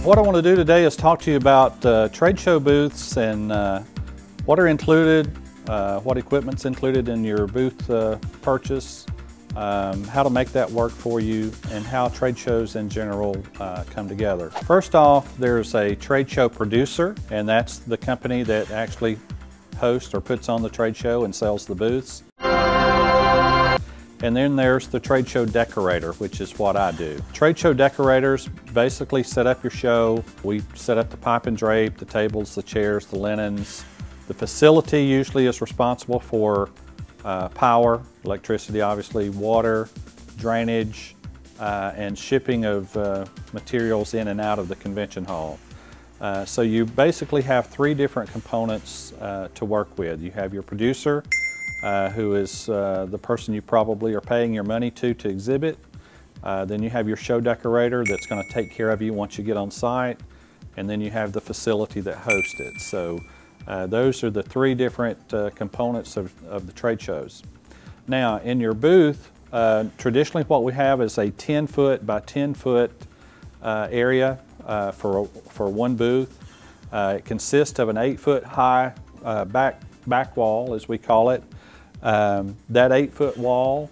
What I want to do today is talk to you about trade show booths and what are included, what equipment's included in your booth purchase, how to make that work for you, and how trade shows in general come together. First off, there's a trade show producer, and that's the company that actually hosts or puts on the trade show and sells the booths. And then there's the trade show decorator, which is what I do. Trade show decorators basically set up your show. We set up the pipe and drape, the tables, the chairs, the linens. The facility usually is responsible for power, electricity obviously, water, drainage, and shipping of materials in and out of the convention hall. So you basically have three different components to work with. You have your producer, who is the person you probably are paying your money to exhibit. Then you have your show decorator that's going to take care of you once you get on site. And then you have the facility that hosts it. So those are the three different components of the trade shows. Now in your booth, traditionally what we have is a 10-foot by 10-foot area for one booth. It consists of an 8-foot high back wall, as we call it. That 8-foot wall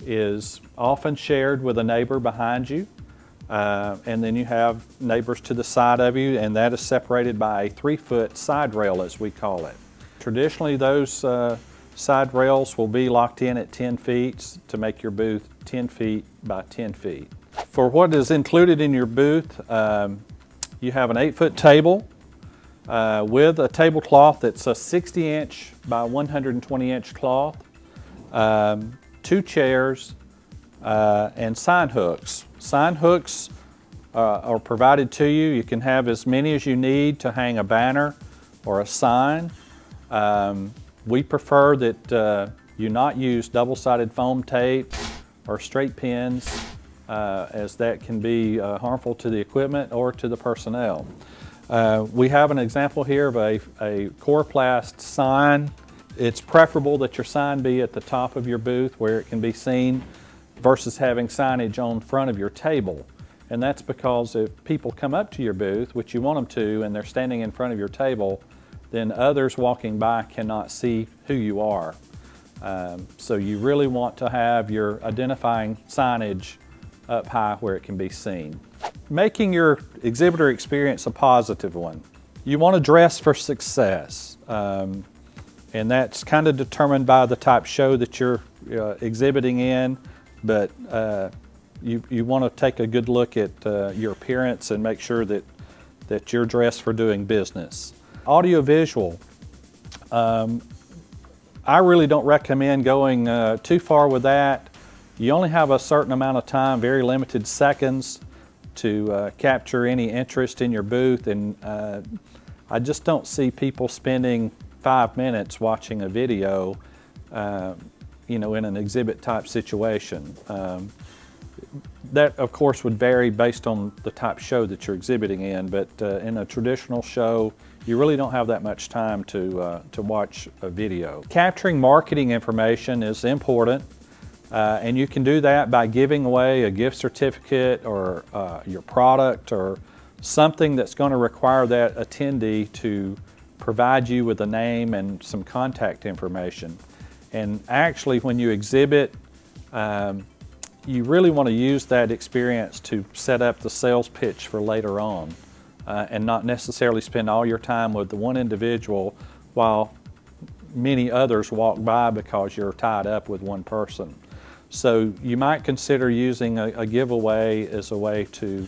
is often shared with a neighbor behind you, and then you have neighbors to the side of you, and that is separated by a 3-foot side rail, as we call it. Traditionally, those side rails will be locked in at 10 feet to make your booth 10 feet by 10 feet. For what is included in your booth, you have an 8-foot table with a tablecloth that's a 60-inch by 120-inch cloth, 2 chairs, and sign hooks. Sign hooks are provided to you. You can have as many as you need to hang a banner or a sign. We prefer that you not use double-sided foam tape or straight pins, as that can be harmful to the equipment or to the personnel. We have an example here of a Coroplast sign. It's preferable that your sign be at the top of your booth where it can be seen versus having signage on front of your table. And that's because if people come up to your booth, which you want them to, and they're standing in front of your table, then others walking by cannot see who you are. So you really want to have your identifying signage up high where it can be seen. Making your exhibitor experience a positive one. You want to dress for success, and that's kind of determined by the type show that you're exhibiting in, but you want to take a good look at your appearance and make sure that you're dressed for doing business. Audio-visual. I really don't recommend going too far with that. You only have a certain amount of time, very limited seconds, to capture any interest in your booth, and I just don't see people spending 5 minutes watching a video, you know, in an exhibit type situation. That of course would vary based on the type show that you're exhibiting in, but in a traditional show you really don't have that much time to watch a video. Capturing marketing information is important. And you can do that by giving away a gift certificate or your product or something that's going to require that attendee to provide you with a name and some contact information. And actually when you exhibit, you really want to use that experience to set up the sales pitch for later on, and not necessarily spend all your time with the one individual while many others walk by because you're tied up with one person. So you might consider using a giveaway as a way to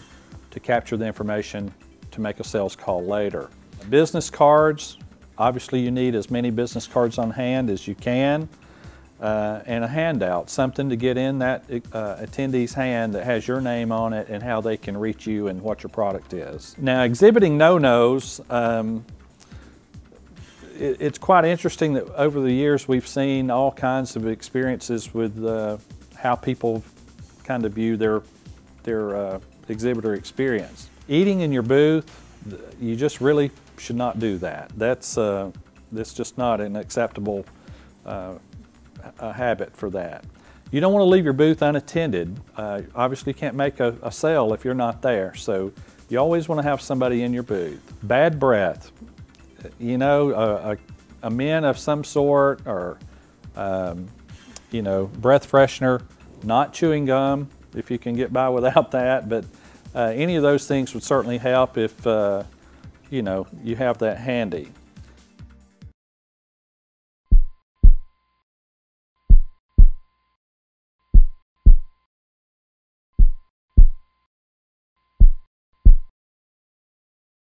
capture the information to make a sales call later. Business cards, obviously you need as many business cards on hand as you can, and a handout, something to get in that attendee's hand that has your name on it and how they can reach you and what your product is. Now exhibiting no-nos, it's quite interesting that over the years we've seen all kinds of experiences with how people kind of view their exhibitor experience. Eating in your booth, you just really should not do that. That's just not an acceptable habit for that. You don't want to leave your booth unattended. Obviously you can't make a sale if you're not there, so You always want to have somebody in your booth. Bad breath. You know, a mint of some sort, or you know, breath freshener, not chewing gum if you can get by without that, but any of those things would certainly help if you know, you have that handy.